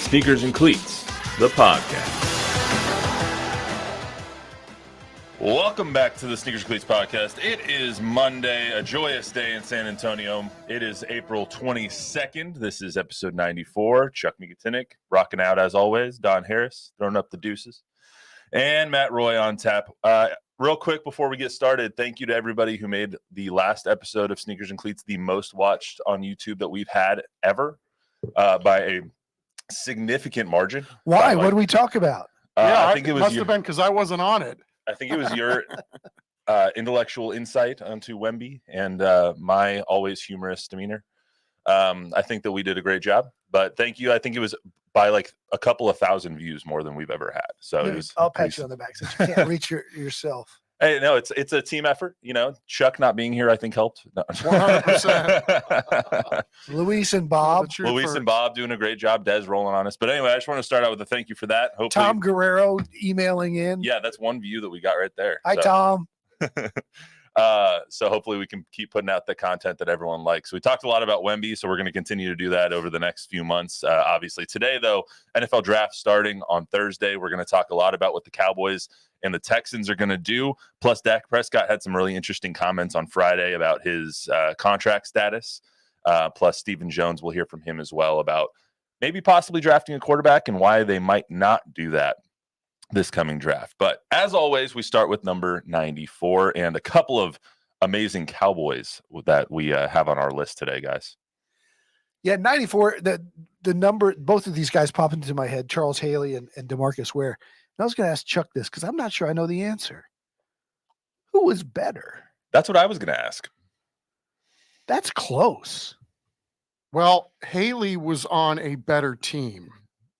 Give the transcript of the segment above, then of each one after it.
Sneakers and Cleats, the podcast. Welcome back to the Sneakers and Cleats podcast. It is Monday, a joyous day in San Antonio. It is April 22nd. This is episode 94. Chuck Migatinik rocking out as always. Don Harris throwing up the deuces. And Matt Roy on tap. Real quick before we get started, thank you to everybody who made the last episode of Sneakers and Cleats the most watched on YouTube that we've had ever by a significant margin. Why? What do we talk about? I think it must have been because I wasn't on it. I think it was your intellectual insight onto Wemby and my always humorous demeanor. I think that we did a great job, but thank you. I think it was by like a couple of thousand views more than we've ever had. So it was, I'll pat you on the back since you can't reach yourself. Hey, no, it's a team effort. You know, Chuck not being here, I think, helped. No. 100%. Luis and Bob. And Bob doing a great job. Des rolling on us. But anyway, I just want to start out with a thank you for that. Hopefully, Tom Guerrero emailing in. Yeah, that's one view that we got right there. Hi, Tom. So hopefully we can keep putting out the content that everyone likes. We talked a lot about Wemby, so we're going to continue to do that over the next few months. Obviously today, though, NFL draft starting on Thursday. We're going to talk a lot about what the Cowboys and the Texans are going to do. Plus, Dak Prescott had some really interesting comments on Friday about his contract status. Plus, Stephen Jones, we'll hear from him as well about maybe possibly drafting a quarterback and why they might not do that this coming draft. But as always, we start with number 94 and a couple of amazing Cowboys that we have on our list today, guys. Yeah, 94, the number, both of these guys pop into my head, Charles Haley and DeMarcus Ware. And I was going to ask Chuck this because I'm not sure I know the answer. Who was better? That's what I was going to ask. That's close. Well, Haley was on a better team.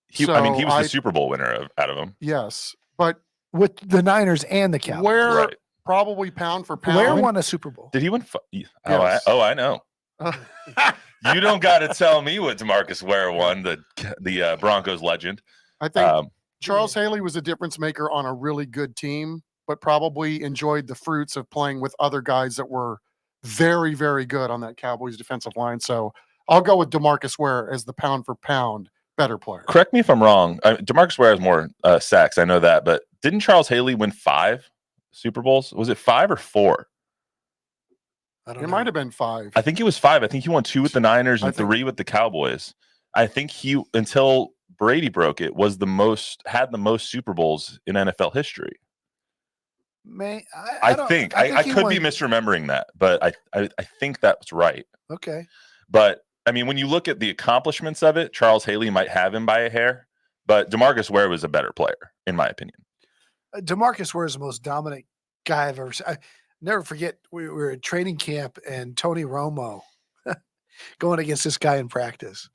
He was the Super Bowl winner out of them. Yes, but with the Niners and the Cowboys. Where probably pound for pound. Where won a Super Bowl? Did he win? Yes. I know. You don't got to tell me what DeMarcus Ware won, the Broncos legend. I think Charles Haley was a difference maker on a really good team, but probably enjoyed the fruits of playing with other guys that were very, very good on that Cowboys defensive line. So I'll go with DeMarcus Ware as the pound for pound better player. Correct me if I'm wrong. DeMarcus Ware has more sacks. I know that, but didn't Charles Haley win 5 Super Bowls? Was it 5 or 4? It might have been 5. I think it was 5. I think he won 2 with the Niners and 3 with the Cowboys. I think he, until Brady broke it, had the most Super Bowls in NFL history. I think I could be misremembering that, but I think that's right. Okay. But I mean, when you look at the accomplishments of it, Charles Haley might have him by a hair, but DeMarcus Ware was a better player, in my opinion. DeMarcus Ware is the most dominant guy I've ever seen. I never forget, we were at training camp and Tony Romo going against this guy in practice.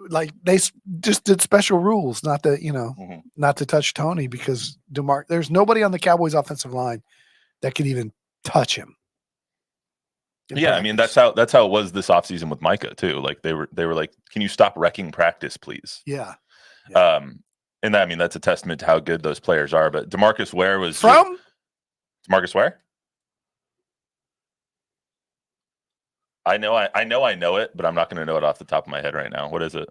Like, they just did special rules not to, not to touch Tony because there's nobody on the Cowboys offensive line that could even touch him. Yeah, practice. I mean that's how it was this offseason with Micah too. Like they were like, can you stop wrecking practice, please? Yeah. And I mean that's a testament to how good those players are. But DeMarcus Ware was from DeMarcus Ware. I know it, but I'm not going to know it off the top of my head right now. What is it?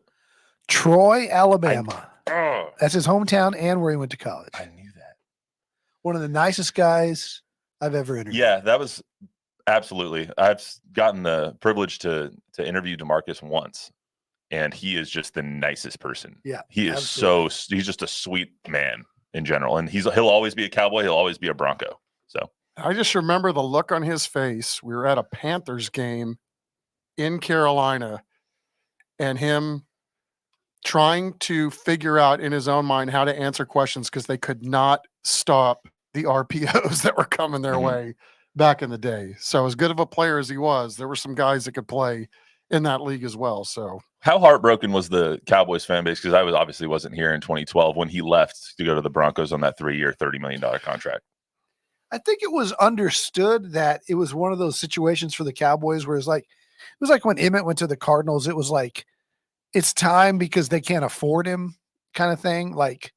Troy, Alabama. That's his hometown and where he went to college. I knew that. One of the nicest guys I've ever interviewed. Yeah, that was. Absolutely. I've gotten the privilege to interview DeMarcus once, and he is just the nicest person. Yeah. He is he's just a sweet man in general. And he'll always be a Cowboy. He'll always be a Bronco. So I just remember the look on his face. We were at a Panthers game in Carolina and him trying to figure out in his own mind how to answer questions because they could not stop the RPOs that were coming their way back in the day. So as good of a player as he was, there were some guys that could play in that league as well. So how heartbroken was the Cowboys fan base? Because I obviously wasn't here in 2012 when he left to go to the Broncos on that 3-year, $30 million contract. I think it was understood that it was one of those situations for the Cowboys where it was like when Emmett went to the Cardinals, it was like, it's time because they can't afford him kind of thing. Like,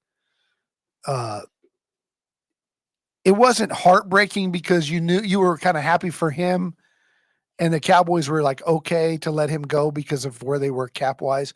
it wasn't heartbreaking because you knew you were kind of happy for him and the Cowboys were like, okay to let him go because of where they were cap wise.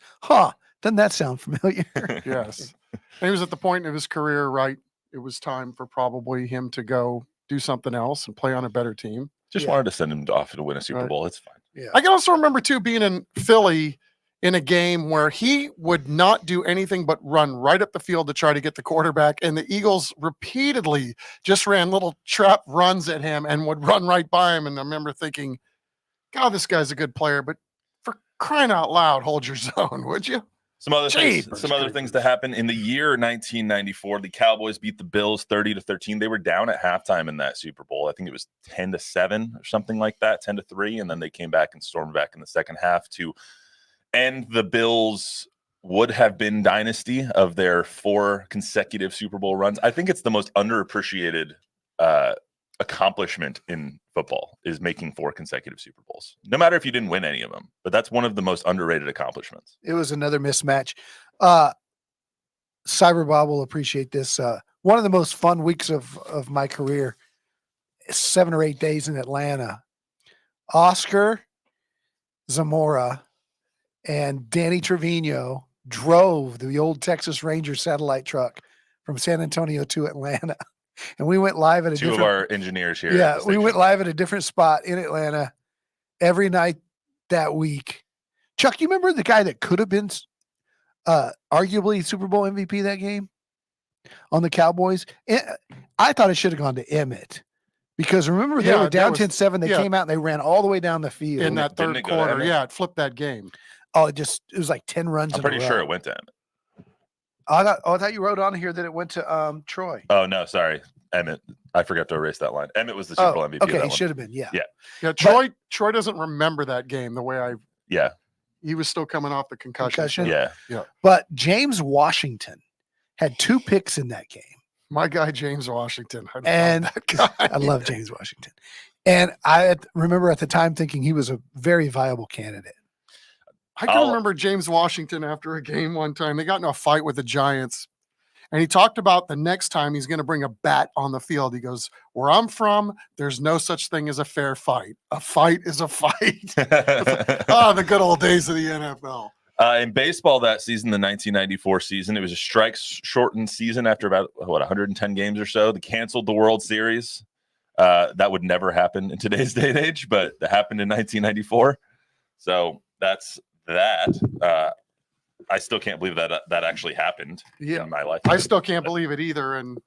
Doesn't that sound familiar? Yes. And he was at the point of his career, right? It was time for probably him to go do something else and play on a better team. Just Yeah. wanted to send him off to win a Super Right. Bowl. It's fine. Yeah. I can also remember, too, being in Philly in a game where he would not do anything but run right up the field to try to get the quarterback. And the Eagles repeatedly just ran little trap runs at him and would run right by him. And I remember thinking, God, this guy's a good player, but for crying out loud, hold your zone, would you? Some other Jeepers things to happen in the year 1994. The Cowboys beat the Bills 30-13. They were down at halftime in that Super Bowl. I think it was 10-7 or something like that, 10-3, and then they came back and stormed back in the second half to end the Bills' would have been dynasty of their 4 consecutive Super Bowl runs. I think it's the most underappreciated accomplishment in football is making 4 consecutive Super Bowls. No matter if you didn't win any of them, but that's one of the most underrated accomplishments. It was another mismatch. Cyber Bob will appreciate this. One of the most fun weeks of my career, 7 or 8 days in Atlanta. Oscar Zamora and Danny Trevino drove the old Texas Ranger satellite truck from San Antonio to Atlanta. And we went live at a 2 of our engineers here. Yeah, we went live at a different spot in Atlanta every night that week. Chuck, you remember the guy that could have been arguably Super Bowl MVP that game on the Cowboys? I thought it should have gone to Emmett because remember they were down 10-7. They came out and they ran all the way down the field in that third quarter. Yeah, it flipped that game. Oh, it was like 10 runs. I'm pretty sure it went to Emmett. I thought you wrote on here that it went to Troy. Oh no, sorry, Emmett. I forgot to erase that line. Emmett was the Super Bowl MVP. Okay, he should have been. Yeah. Troy doesn't remember that game the way he was still coming off the concussion. Yeah. But James Washington had 2 picks in that game. My guy James Washington. I love James Washington. And I remember at the time thinking he was a very viable candidate. I can remember James Washington after a game one time. They got in a fight with the Giants. And he talked about the next time he's going to bring a bat on the field. He goes, where I'm from, there's no such thing as a fair fight. A fight is a fight. The good old days of the NFL. In baseball that season, the 1994 season, it was a strike-shortened season after about, 110 games or so. They canceled the World Series. That would never happen in today's day and age, but it happened in 1994. So that's that. I still can't believe that actually happened in my life. I still can't believe it either. And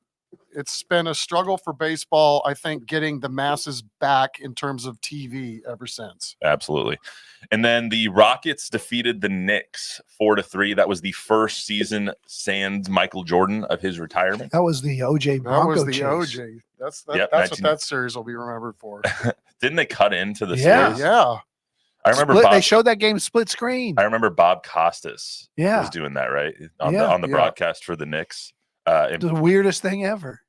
it's been a struggle for baseball, I think, getting the masses back in terms of TV ever since. Absolutely. And then the Rockets defeated the Knicks 4-3. That was the first season sans Michael Jordan of his retirement. That was the OJ Bronco That was the chase. OJ. That's what that series will be remembered for. Didn't they cut into the series? Yeah. I remember they showed that game split screen. I remember Bob Costas was doing that, right? On the broadcast for the Knicks. The weirdest thing ever.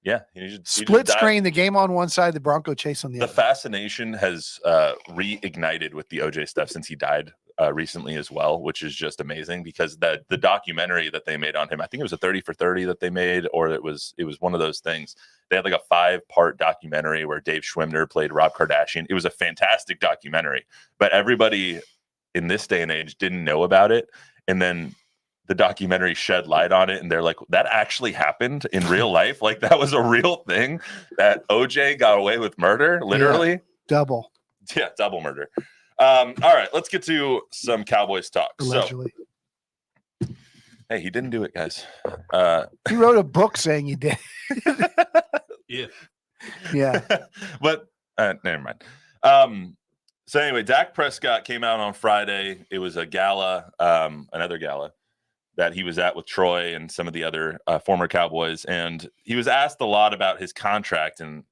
Yeah. Split screen, the game on one side, the Bronco chase on the other. The fascination has reignited with the OJ stuff since he died recently as well, which is just amazing because the documentary that they made on him, I think it was a 30 for 30 that they made, or it was one of those things. They had like a 5-part documentary where Dave Schwimmer played Rob Kardashian. It was a fantastic documentary, but everybody in this day and age didn't know about it. And then the documentary shed light on it, and they're like, that actually happened in real life. Like that was a real thing that OJ got away with murder, literally. Double murder. All right, let's get to some Cowboys talk. Allegedly. So, hey, he didn't do it, guys. He wrote a book saying he did. Yeah. But never mind. So anyway, Dak Prescott came out on Friday. It was a gala, another gala that he was at with Troy and some of the other former Cowboys. And he was asked a lot about his contract. And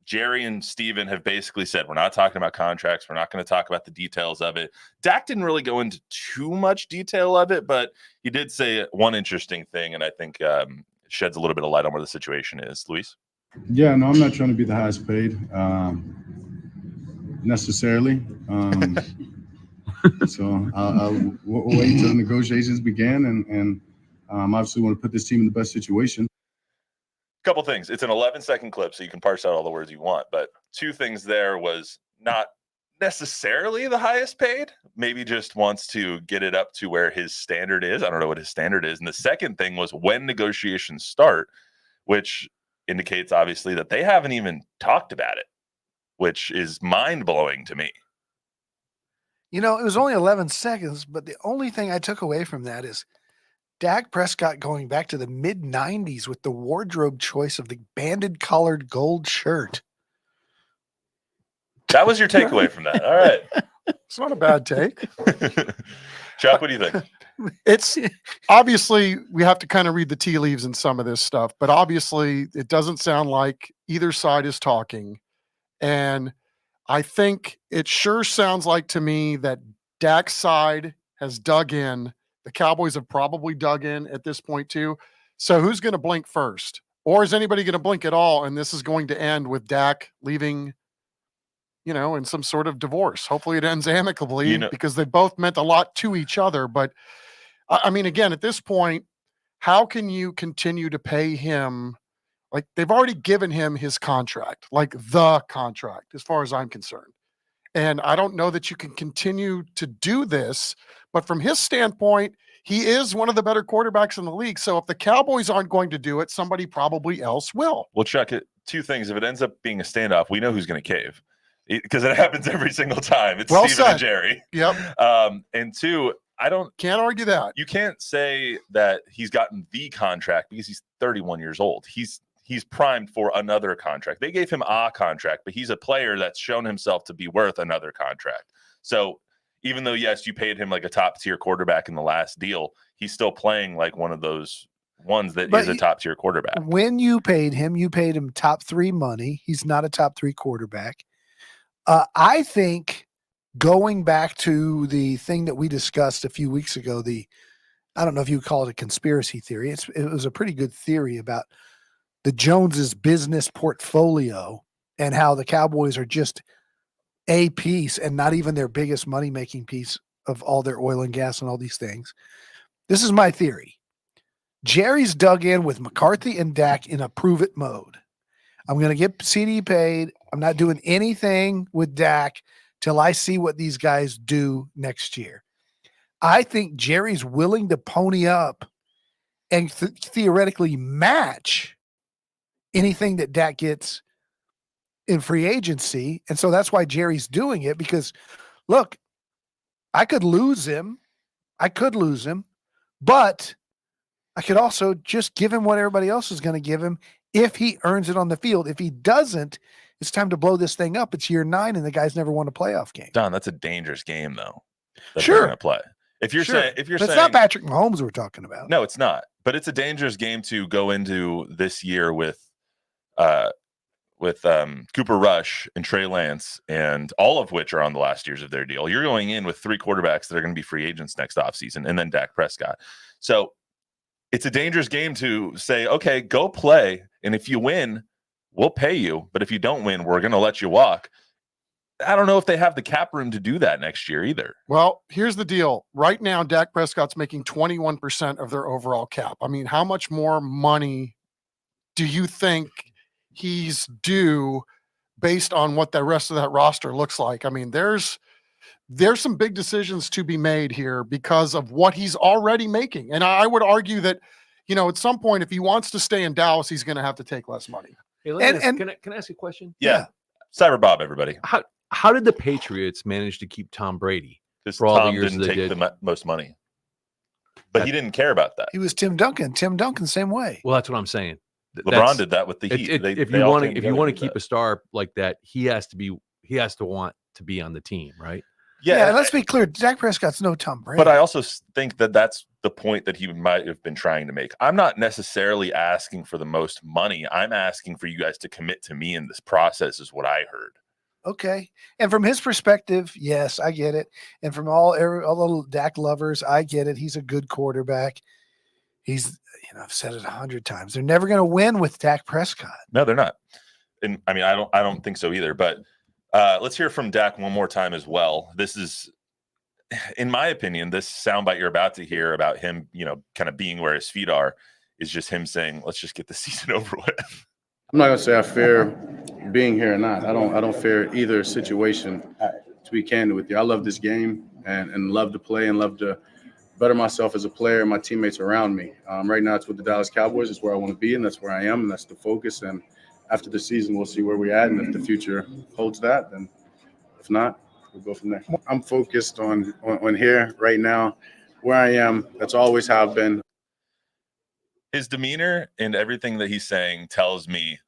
Jerry and Steven have basically said, we're not talking about contracts. We're not going to talk about the details of it. Dak didn't really go into too much detail of it, but he did say one interesting thing, and I think sheds a little bit of light on where the situation is. Luis? Yeah, no, I'm not trying to be the highest paid necessarily. So I'll wait till the negotiations begin, and obviously want to put this team in the best situation. Couple things. It's an 11-second clip, so you can parse out all the words you want. But 2 things there was not necessarily the highest paid, maybe just wants to get it up to where his standard is. I don't know what his standard is. And the second thing was when negotiations start, which indicates obviously that they haven't even talked about it, which is mind-blowing to me. You know, it was only 11 seconds, but the only thing I took away from that is Dak Prescott going back to the mid-90s with the wardrobe choice of the banded collared gold shirt. That was your takeaway from that. All right. It's not a bad take. Chuck, what do you think? It's obviously we have to kind of read the tea leaves in some of this stuff, but obviously it doesn't sound like either side is talking. And I think it sure sounds like to me that Dak's side has dug in. The Cowboys have probably dug in at this point too. So who's going to blink first? Or is anybody going to blink at all? And this is going to end with Dak leaving, you know, in some sort of divorce. Hopefully it ends amicably because they both meant a lot to each other. But I mean, again, at this point, how can you continue to pay him? Like they've already given him his contract, like the contract, as far as I'm concerned. And I don't know that you can continue to do this, but from his standpoint, he is one of the better quarterbacks in the league. So if the Cowboys aren't going to do it, somebody probably else will. Well, Chuck, two things. If it ends up being a standoff, we know who's going to cave because it happens every single time. It's Well Steven said. and Jerry. Yep. And two, Can't argue that. You can't say that he's gotten the contract because he's 31 years old. He's primed for another contract. They gave him a contract, but he's a player that's shown himself to be worth another contract. So even though, yes, you paid him like a top tier quarterback in the last deal, he's still playing like one of those ones that is a top tier quarterback. When you paid him top 3 money. He's not a top 3 quarterback. I think going back to the thing that we discussed a few weeks ago, I don't know if you would call it a conspiracy theory. It was a pretty good theory about the Joneses' business portfolio and how the Cowboys are just a piece and not even their biggest money-making piece of all their oil and gas and all these things. This is my theory. Jerry's dug in with McCarthy and Dak in a prove-it mode. I'm going to get CD paid. I'm not doing anything with Dak till I see what these guys do next year. I think Jerry's willing to pony up and theoretically match anything that Dak gets in free agency. And so that's why Jerry's doing it because, look, I could lose him, but I could also just give him what everybody else is going to give him if he earns it on the field. If he doesn't, it's time to blow this thing up. It's year 9 and the guy's never won a playoff game. Don, that's a dangerous game though. Sure. They're going to play. If you're saying, but it's not Patrick Mahomes we're talking about. No, it's not. But it's a dangerous game to go into this year with Cooper Rush and Trey Lance, and all of which are on the last years of their deal. You're going in with 3 quarterbacks that are going to be free agents next offseason, and then Dak Prescott. So it's a dangerous game to say, okay, go play, and if you win, we'll pay you. But if you don't win, we're going to let you walk. I don't know if they have the cap room to do that next year either. Well, here's the deal. Right now, Dak Prescott's making 21% of their overall cap. I mean, how much more money do you think he's due based on what the rest of that roster looks like? I mean, there's some big decisions to be made here because of what he's already making. And I would argue that, you know, at some point, if he wants to stay in Dallas, he's going to have to take less money. Hey, can I ask you a question? Yeah. Cyber Bob, everybody. How did the Patriots manage to keep Tom Brady? Because for all Tom the years didn't they take did? the most money. But he didn't care about that. He was Tim Duncan. Tim Duncan, same way. Well, that's what I'm saying. LeBron did that with the Heat. If you want to keep a star like that, he has to want to be on the team, right? Yeah, let's be clear. Dak Prescott's no Tom Brady. But I also think that that's the point that he might have been trying to make. I'm not necessarily asking for the most money. I'm asking for you guys to commit to me in this process is what I heard. Okay. And from his perspective, yes, I get it. And from all the Dak lovers, I get it. He's a good quarterback. He's, I've said it 100 times. They're never going to win with Dak Prescott. No, they're not. And I mean, I don't think so either. But let's hear from Dak one more time as well. This is, in my opinion, this soundbite you're about to hear about him, kind of being where his feet are, is just him saying, "Let's just get the season over with." I'm not gonna say I fear being here or not. I don't fear either situation. to be candid with you. I love this game and love to play and love to better myself as a player and my teammates around me. Right now it's with the Dallas Cowboys. It's where I want to be, and that's where I am, and that's the focus. And after the season, we'll see where we're at, and if the future holds that, then if not, we'll go from there. I'm focused on here right now, where I am. That's always how I've been. His demeanor and everything that he's saying tells me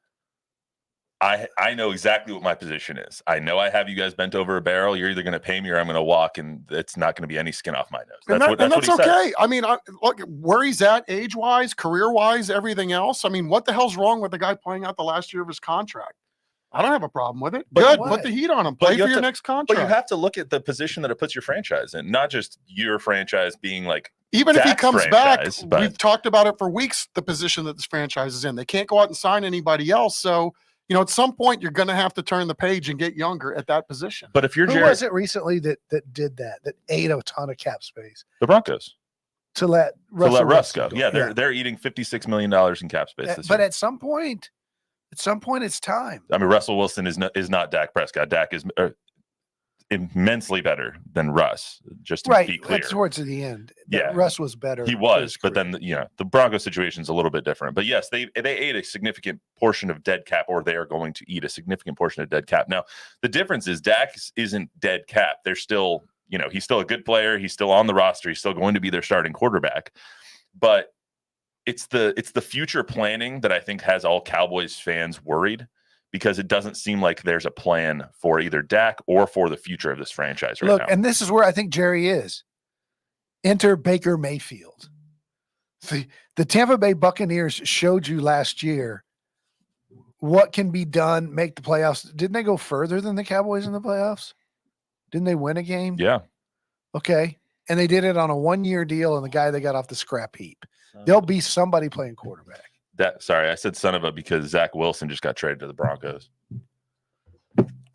I know exactly what my position is. I know I have you guys bent over a barrel. You're either going to pay me or I'm going to walk, and it's not going to be any skin off my nose. That's what he okay. says. I mean, look where he's at, age-wise, career-wise, everything else. I mean, what the hell's wrong with the guy playing out the last year of his contract? I don't have a problem with it. Good, put the heat on him. Play for your next contract. But you have to look at the position that it puts your franchise in, not just your franchise being like. Even Dak's if he comes franchise, back, but we've talked about it for weeks, the position that this franchise is in. They can't go out and sign anybody else. So, at some point you're going to have to turn the page and get younger at that position. But if you're Who was it recently that did that ate a ton of cap space? The Broncos. To let Russ go. Yeah, they're eating $56 million in cap space this year. But at some point it's time. I mean, Russell Wilson is not Dak Prescott. Dak is immensely better than Russ, just to be clear. That's towards the end. Yeah. Russ was better. He was, but then the Broncos situation is a little bit different. But yes, they ate a significant portion of dead cap, or they are going to eat a significant portion of dead cap. Now, the difference is Dak isn't dead cap. They're still, he's still a good player. He's still on the roster. He's still going to be their starting quarterback. But it's the future planning that I think has all Cowboys fans worried, because it doesn't seem like there's a plan for either Dak or for the future of this franchise right now. And this is where I think Jerry is. Enter Baker Mayfield. The Tampa Bay Buccaneers showed you last year what can be done, make the playoffs. Didn't they go further than the Cowboys in the playoffs? Didn't they win a game? Yeah. Okay. And they did it on a 1-year deal, and the guy they got off the scrap heap. There'll be somebody playing quarterback. Sorry, I said son of a because Zach Wilson just got traded to the Broncos.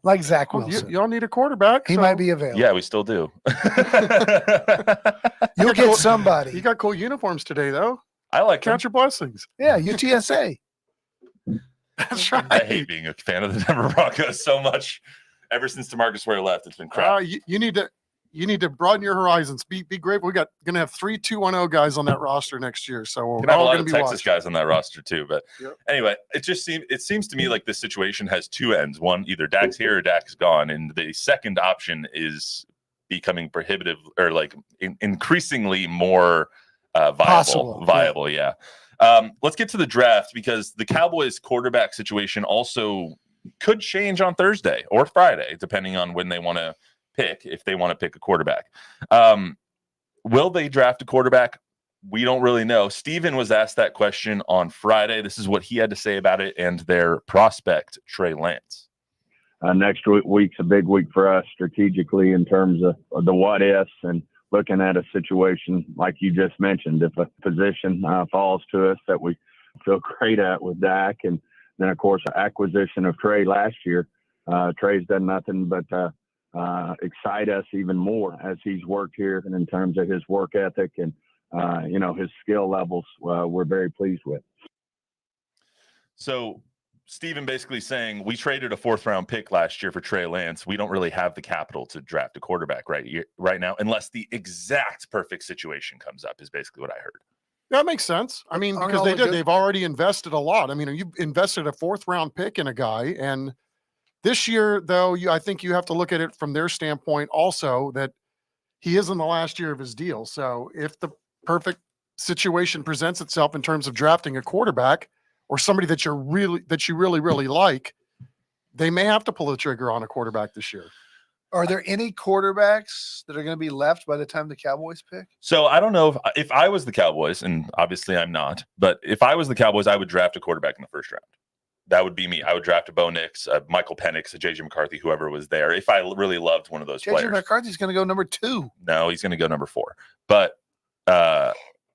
Like Zach Wilson. You don't need a quarterback. He might be available. Yeah, we still do. You'll get somebody. You got cool uniforms today, though. I like Count your blessings. Yeah, UTSA. That's right. I hate being a fan of the Denver Broncos so much. Ever since DeMarcus Ware left, it's been crap. You need to broaden your horizons. Be grateful. We're going to have 3 2-1-0 guys on that roster next year. So we're gonna have a lot of be Texas watching guys on that roster too. But anyway, it seems to me like this situation has two ends. One, either Dak's here or Dak's gone, and the second option is becoming prohibitive or like increasingly more viable. Yeah. Let's get to the draft, because the Cowboys quarterback situation also could change on Thursday or Friday, depending on when they want to pick, if they want to pick a quarterback. Will they draft a quarterback? We don't really know. Steven was asked that question on Friday. This is what he had to say about it and their prospect, Trey Lance. Next week's a big week for us strategically in terms of the what ifs and looking at a situation like you just mentioned. If a position falls to us that we feel great at with Dak, and then, of course, the acquisition of Trey last year, Trey's done nothing but excite us even more as he's worked here, and in terms of his work ethic and his skill levels, we're very pleased with. So Steven basically saying we traded a 4th-round pick last year for Trey Lance. We don't really have the capital to draft a quarterback right now, unless the exact perfect situation comes up, is basically what I heard. That makes sense. I mean, because they've already invested a lot. I mean, you've invested a 4th-round pick in a guy, and this year, though, I think you have to look at it from their standpoint also, that he is in the last year of his deal. So if the perfect situation presents itself in terms of drafting a quarterback or somebody that you really like, they may have to pull the trigger on a quarterback this year. Are there any quarterbacks that are going to be left by the time the Cowboys pick? So I don't know if I was the Cowboys, and obviously I'm not, but if I was the Cowboys, I would draft a quarterback in the 1st round. That would be me. I would draft a Bo Nix, a Michael Penix, a J.J. McCarthy, whoever was there, if I really loved one of those players. J.J. McCarthy's going to go number 2. No, he's going to go number 4. But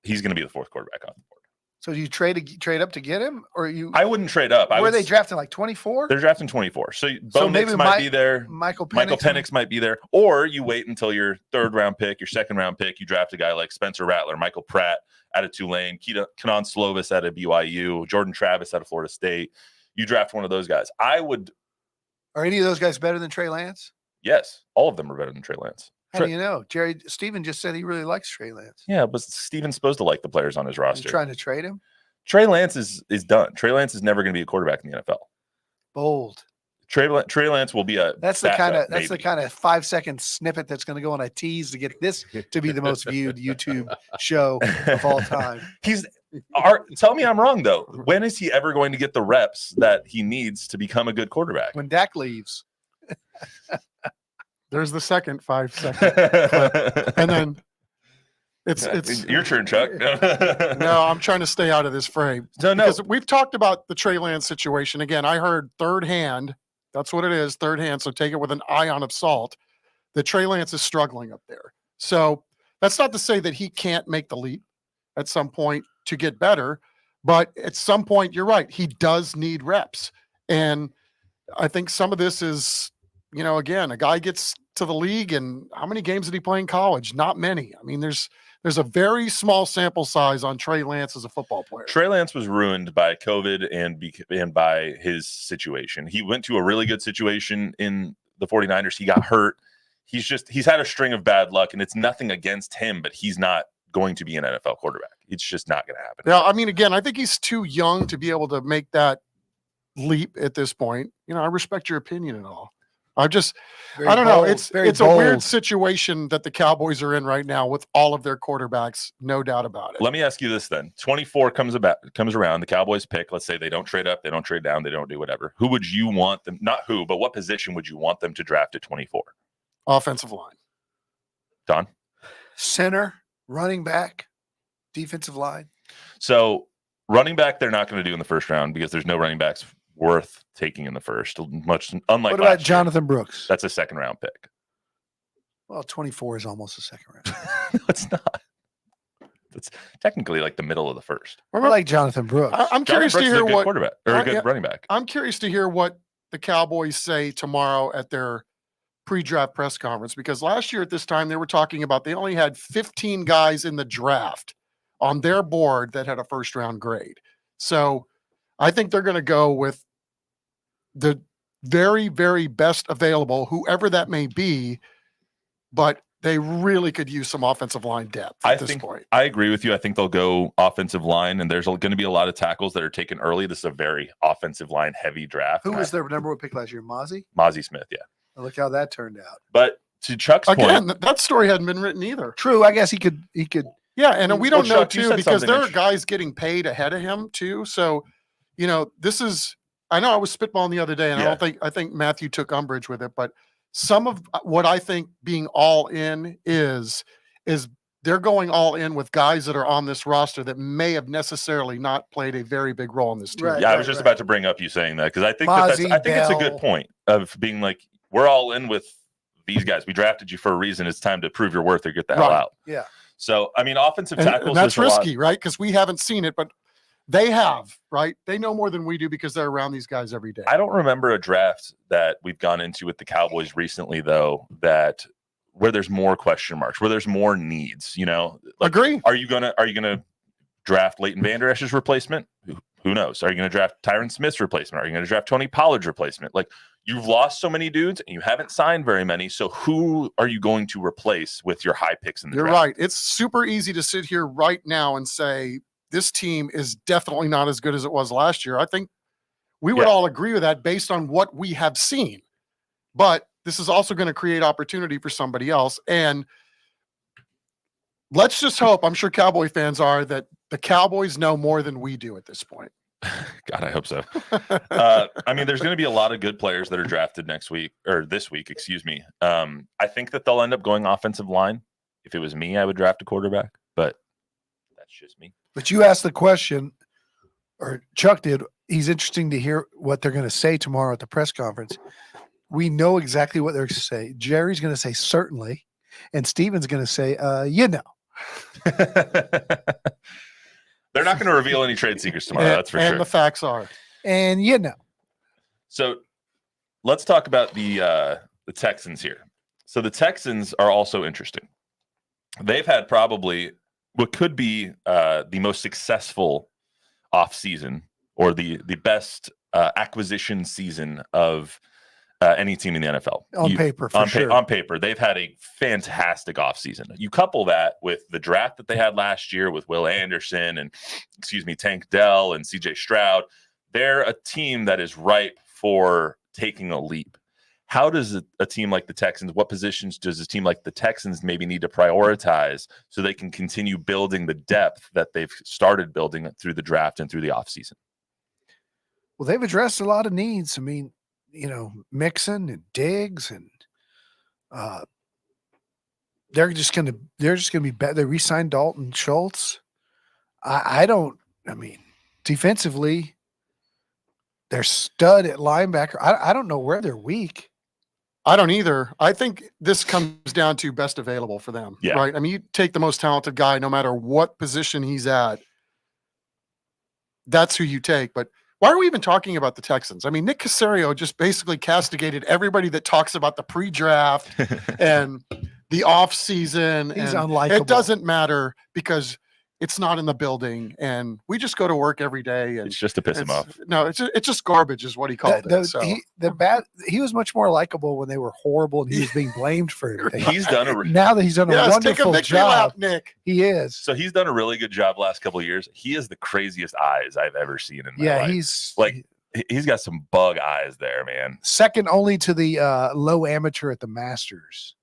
he's going to be the 4th quarterback on the board. So do you trade up to get him, or you? I wouldn't trade up. Were they drafting like 24? They're drafting 24. So Bo Nix might be there. Michael Penix might be there. Or you wait until your 3rd-round pick, your 2nd-round pick. You draft a guy like Spencer Rattler, Michael Pratt out of Tulane, Kenan Slovis out of BYU, Jordan Travis out of Florida State. You draft one of those guys. Are any of those guys better than Trey Lance? Yes, all of them are better than Trey Lance. How do you know? Steven just said he really likes Trey Lance. Yeah, but Steven's supposed to like the players on his You're roster. trying to trade him? Trey Lance is done. Trey Lance is never going to be a quarterback in the NFL. Bold. Trey Lance will be a That's the backup, kind of 5-second snippet that's going to go on a tease to get this to be the most viewed YouTube show of all time. Tell me I'm wrong though. When is he ever going to get the reps that he needs to become a good quarterback? When Dak leaves. There's the second 5-second clip. And then it's your turn, Chuck. no, I'm trying to stay out of this frame. No. Because we've talked about the Trey Lance situation. Again, I heard third hand. That's what it is, third hand. So take it with an ion of salt. That Trey Lance is struggling up there. So that's not to say that he can't make the leap at some point to get better. But at some point, you're right. He does need reps. And I think some of this is, again, a guy gets to the league, and how many games did he play in college? Not many. I mean, there's a very small sample size on Trey Lance as a football player. Trey Lance was ruined by COVID and by his situation. He went to a really good situation in the 49ers. He got hurt. He's had a string of bad luck, and it's nothing against him, but he's not going to be an NFL quarterback. It's just not going to happen. Yeah, I mean, again, I think he's too young to be able to make that leap at this point. I respect your opinion and all. I don't know. It's a weird situation that the Cowboys are in right now with all of their quarterbacks, no doubt about it. Let me ask you this then. 24 comes around, the Cowboys pick, let's say they don't trade up, they don't trade down, they don't do whatever. Who would you want them, not who, but what position would you want them to draft at 24? Offensive line. Don? Center, running back, defensive line. So running back, they're not going to do in the first round because there's no running backs worth taking in the first. Much unlike. What about Jonathan Brooks? That's a second round pick. Well, 24 is almost a second round. No, it's not. It's technically like the middle of the first. I like Jonathan Brooks. I'm curious to hear what quarterback or a good running back. I'm curious to hear what the Cowboys say tomorrow at their pre-draft press conference, because last year at this time they were talking about they only had 15 guys in the draft on their board that had a first round grade. So I think they're going to go with the very, very best available, whoever that may be, but they really could use some offensive line depth at this point. I agree with you. I think they'll go offensive line, and there's going to be a lot of tackles that are taken early. This is a very offensive line heavy draft. Who was their number one pick last year? Mozzie Smith, yeah. Look how that turned out. But to Chuck's point, that story hadn't been written either. True. I guess he could. Yeah, and we don't know Chuck, too, because there are guys getting paid ahead of him too. So, this is. I know I was spitballing the other day, and I think Matthew took umbrage with it, but some of what I think being all in is they're going all in with guys that are on this roster that may have necessarily not played a very big role in this team. Right, I was just about to bring up you saying that because I think it's a good point of being like, we're all in with these guys. We drafted you for a reason. It's time to prove your worth or get the hell out. Yeah. So, I mean, offensive tackles. And that's risky, right? Because we haven't seen it, but they have, right? They know more than we do because they're around these guys every day. I don't remember a draft that we've gone into with the Cowboys recently, though, where there's more question marks, where there's more needs. Agree. Are you gonna draft Leighton Vander Esch's replacement? Who knows? Are you going to draft Tyron Smith's replacement? Are you going to draft Tony Pollard's replacement? Like, you've lost so many dudes and you haven't signed very many. So who are you going to replace with your high picks in the draft? You're right. It's super easy to sit here right now and say this team is definitely not as good as it was last year. I think we would all agree with that based on what we have seen. But this is also going to create opportunity for somebody else. And let's just hope, I'm sure Cowboy fans are, that the Cowboys know more than we do at this point. God, I hope so. I mean, there's going to be a lot of good players that are drafted this week, excuse me. I think that they'll end up going offensive line. If it was me, I would draft a quarterback, but that's just me. But you asked the question, or Chuck did. He's interesting to hear what they're going to say tomorrow at the press conference. We know exactly what they're going to say. Jerry's going to say certainly, and Steven's going to say, They're not going to reveal any trade secrets tomorrow. That's for sure. And the facts are. And So let's talk about the Texans here. So the Texans are also interesting. They've had probably what could be the most successful offseason or the best acquisition season of any team in the NFL. On paper, for sure. On paper, they've had a fantastic offseason. You couple that with the draft that they had last year with Will Anderson and, Tank Dell and CJ Stroud. They're a team that is ripe for taking a leap. How does a team like the Texans, what positions does a team like the Texans maybe need to prioritize so they can continue building the depth that they've started building through the draft and through the offseason? Well, they've addressed a lot of needs. I mean, Mixon and Diggs, and they're just gonna be better. They re-signed Dalton Schultz. Defensively, they're stud at linebacker. I don't know where they're weak. I don't either. I think this comes down to best available for them, right? I mean, you take the most talented guy, no matter what position he's at, that's who you take. But why are we even talking about the Texans? I mean, Nick Caserio just basically castigated everybody that talks about the pre-draft and the off-season. He's and unlikable. It doesn't matter because it's not in the building, and we just go to work every day. And it's just to piss him off. No, it's just garbage, is what he called it. So. He was much more likable when they were horrible, and he was being blamed for everything. Now that he's done a wonderful job, Nick. He is. So he's done a really good job last couple of years. He has the craziest eyes I've ever seen in my life. He's got some bug eyes there, man. Second only to the low amateur at the Masters.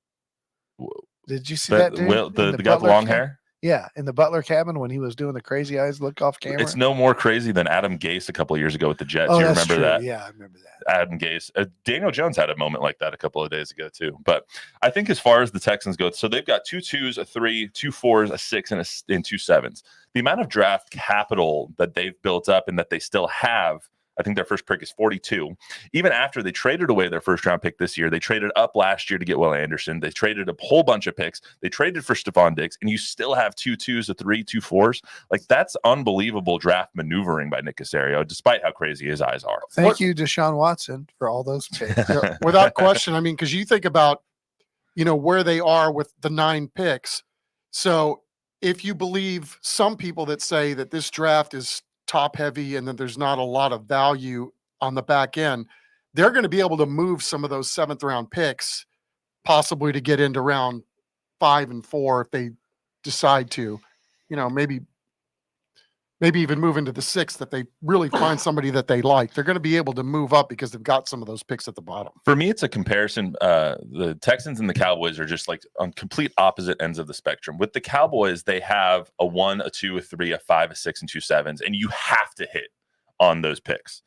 Whoa. Did you see that dude? The guy with long hair? Yeah, in the Butler cabin when he was doing the crazy eyes look off camera. It's no more crazy than Adam Gase a couple of years ago with the Jets. Oh, you that's remember true. that? Yeah, I remember that. Adam Gase. Daniel Jones had a moment like that a couple of days ago too. But I think as far as the Texans go, so they've got 2 2s, a 3, 2 4s, a 6, and 2 7s. The amount of draft capital that they've built up and that they still have, I think their first pick is 42. Even after they traded away their first round pick this year, they traded up last year to get Will Anderson. They traded a whole bunch of picks. They traded for Stephon Diggs, and you still have 2 2s, a 3, 2 4s. Like, that's unbelievable draft maneuvering by Nick Caserio, despite how crazy his eyes are. Thank you, Deshaun Watson, for all those picks. Yeah, without question. I mean, because you think about, where they are with the 9 picks. So if you believe some people that say that this draft is top heavy and that there's not a lot of value on the back end, they're going to be able to move some of those 7th round picks possibly to get into round 5 and 4 if they decide to, maybe even move into the 6th if they really find somebody that they like. They're going to be able to move up because they've got some of those picks at the bottom. For me, it's a comparison. The Texans and the Cowboys are just like on complete opposite ends of the spectrum. With the Cowboys, they have a 1, a 2, a 3, a 5, a 6, and 2 7s, and you have to hit on those picks.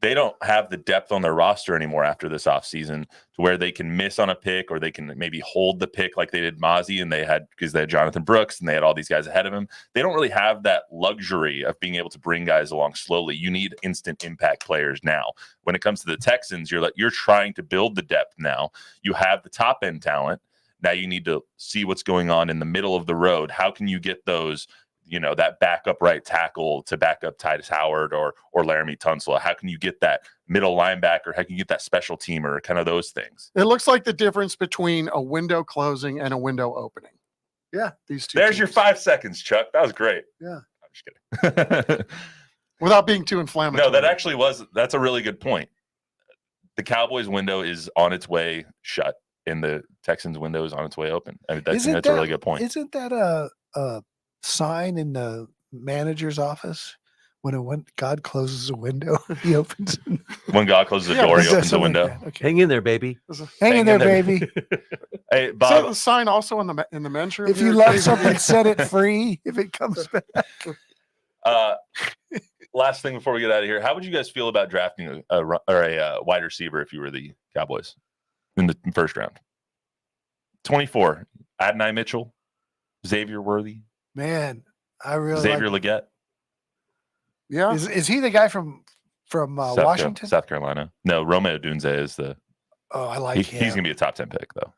They don't have the depth on their roster anymore after this offseason to where they can miss on a pick or they can maybe hold the pick like they did Mozzie because they had Jonathan Brooks and they had all these guys ahead of him. They don't really have that luxury of being able to bring guys along slowly. You need instant impact players now. When it comes to the Texans, you're trying to build the depth now. You have the top end talent. Now you need to see what's going on in the middle of the road. How can you get those that backup right tackle to back up Titus Howard or Laramie Tunsil? How can you get that middle linebacker? How can you get that special teamer? Kind of those things. It looks like the difference between a window closing and a window opening. Yeah. These two. There's teams. your 5 seconds, Chuck. That was great. Yeah. I'm just kidding. Without being too inflammatory. No, that's a really good point. The Cowboys window is on its way shut and the Texans window is on its way open. I mean, that's a really good point. Isn't that a sign in the manager's office when God closes a window, he opens? When God closes a door, he opens a window. Like okay. Hang in there, baby. Hang in there, baby. Hey, Is Bob. that the sign also in the men's room? If you love something, set it free. If it comes back. Last thing before we get out of here, how would you guys feel about drafting a wide receiver if you were the Cowboys in the first round? 24, Adonai Mitchell, Xavier Worthy. Man, I really Xavier Legette. Yeah. Is he the guy from Washington? South Carolina. No, Romeo Dunze is the. Oh, I like him. He's gonna be a top 10 pick though.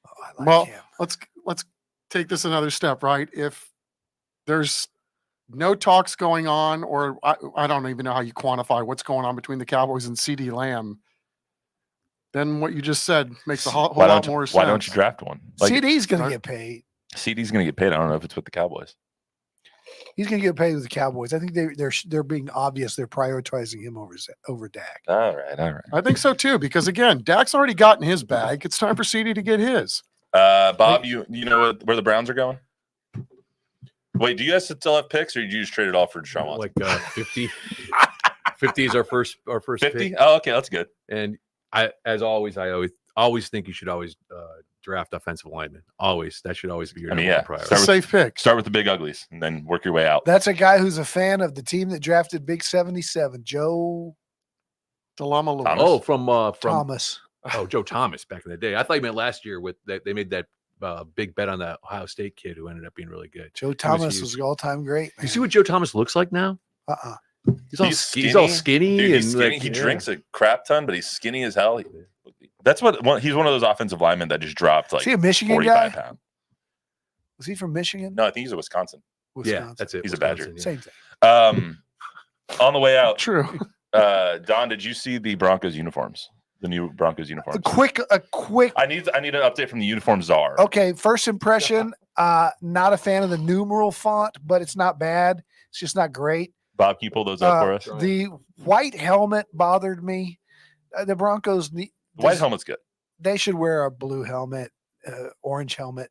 Oh, I like him. let's take this another step, right? If there's no talks going on, or I don't even know how you quantify what's going on between the Cowboys and CeeDee Lamb, then what you just said makes a whole lot more sense. Why don't you draft one? CeeDee's going to get paid. CeeDee's going to get paid. I don't know if it's with the Cowboys. He's going to get paid with the Cowboys. I think they're being obvious. They're prioritizing him over Dak. All right. I think so too, because again, Dak's already gotten his bag. It's time for CD to get his. Bob, you know where the Browns are going? Wait, do you guys still have picks, or did you just trade it all for Deshaun Watson? Like 50. 50 is our first 50? pick. Oh, okay, that's good. And I always think you should always draft offensive linemen. Always. That should always be your number one priority. Safe pick. Start with the big uglies and then work your way out. That's a guy who's a fan of the team that drafted Big 77, Joe Delama Thomas. Oh, from Thomas. Oh, Joe Thomas back in the day. I thought you meant last year with they made that big bet on that Ohio State kid who ended up being really good. Joe Thomas was all-time great. You see what Joe Thomas looks like now? He's all skinny. Dude, he's and skinny. like, He drinks a crap ton, but he's skinny as hell. That's he's one of those offensive linemen that just dropped like is he a Michigan 45 guy? pounds. Was he from Michigan? No, I think he's a Wisconsin. Yeah, that's it. He's a Badger. Yeah. Same thing. On the way out, True. Don, did you see the Broncos uniforms? The new Broncos uniforms. A quick. I need an update from the uniform czar. Okay, first impression. Not a fan of the numeral font, but it's not bad. It's just not great. Bob, can you pull those up for us? The white helmet bothered me. The Broncos. The white helmet's good. They should wear a blue helmet, orange helmet.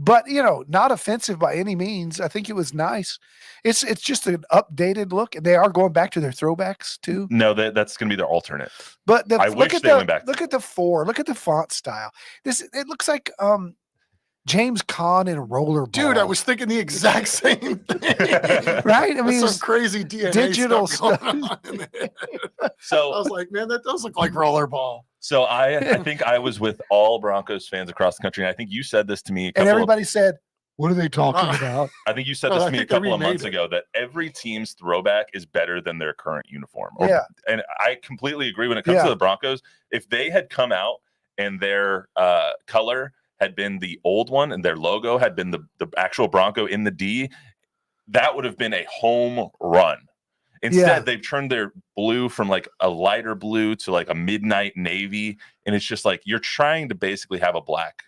But not offensive by any means. I think it was nice. It's just an updated look. They are going back to their throwbacks too. No, that's going to be their alternate. But I wish they went back. Look at the four. Look at the font style. It looks like James Caan in Rollerball. Dude, I was thinking the exact same thing. Right? I mean, some crazy DNA digital stuff. Going on in there. So I was like, man, that does look like Rollerball. So I think I was with all Broncos fans across the country, and I think you said this to me. And everybody said, "What are they talking about?" I think you said this to me a couple of months ago that every team's throwback is better than their current uniform. Yeah, and I completely agree. When it comes to the Broncos, if they had come out and their color had been the old one and their logo had been the actual Bronco in the D, that would have been a home run. Instead, they've turned their blue from like a lighter blue to like a midnight navy, and it's just like you're trying to basically have a black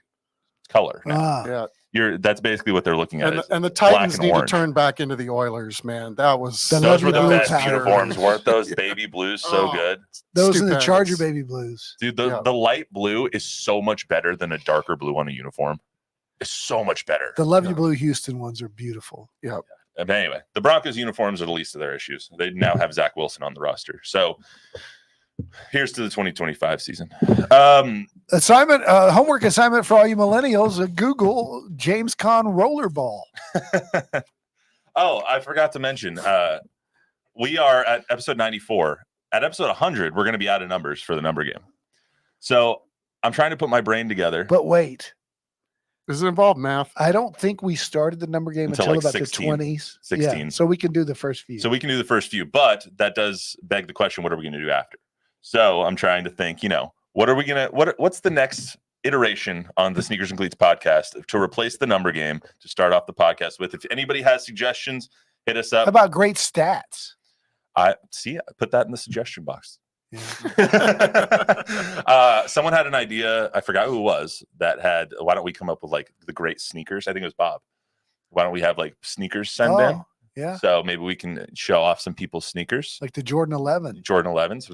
color now. That's basically what they're looking at. And the Titans need to turn back into the Oilers, man. Those were the best uniforms, weren't those? Baby blues, so good. Those are the Charger baby blues. Dude, the light blue is so much better than a darker blue on a uniform. It's so much better. The Love You Blue Houston ones are beautiful. Yeah. But anyway, the Broncos uniforms are the least of their issues. They now have Zach Wilson on the roster. So here's to the 2025 season. Homework assignment for all you millennials. Google James Caan Rollerball. Oh, I forgot to mention. We are at episode 94. At episode 100, we're going to be out of numbers for the number game. So I'm trying to put my brain together. But wait. Does it involve math? I don't think we started the number game until like about 16, the 20s. 16. Yeah, so we can do the first few. But that does beg the question, what are we going to do after? So I'm trying to think, what are we going to, what's the next iteration on the Sneakers and Cleats podcast to replace the number game to start off the podcast with? If anybody has suggestions, hit us up. How about great stats? I put that in the suggestion box. Yeah. Someone had an idea, I forgot who it was, that had, why don't we come up with like the great sneakers? I think it was Bob. Why don't we have like sneakers send in? Yeah. So maybe we can show off some people's sneakers. Like the Jordan 11. Jordan 11s,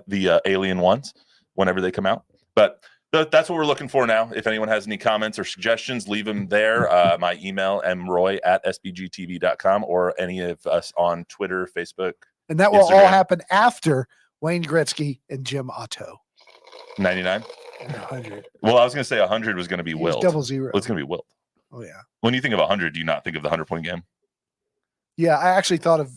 the alien ones, whenever they come out. But that's what we're looking for now. If anyone has any comments or suggestions, leave them there. My email, mroy@sbgtv.com, or any of us on Twitter, Facebook. And that will all happen after Wayne Gretzky and Jim Otto. 99? 100. Well, I was going to say 100 was going to be Wilt. 00. Well, it's going to be Wilt. Oh, yeah. When you think of 100, do you not think of the 100-point game? Yeah, I actually thought of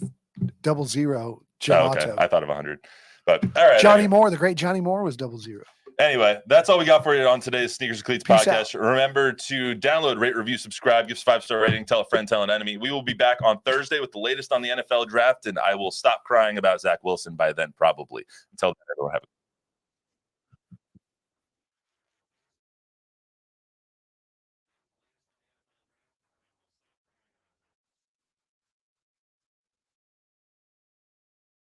00, Jim Otto. I thought of 100. But all right. Johnny Moore, the great Johnny Moore, was 00. Anyway, that's all we got for you on today's Sneakers and Cleats podcast. Remember to download, rate, review, subscribe, give us a 5-star rating, tell a friend, tell an enemy. We will be back on Thursday with the latest on the NFL draft, and I will stop crying about Zach Wilson by then, probably. Until then, everyone have a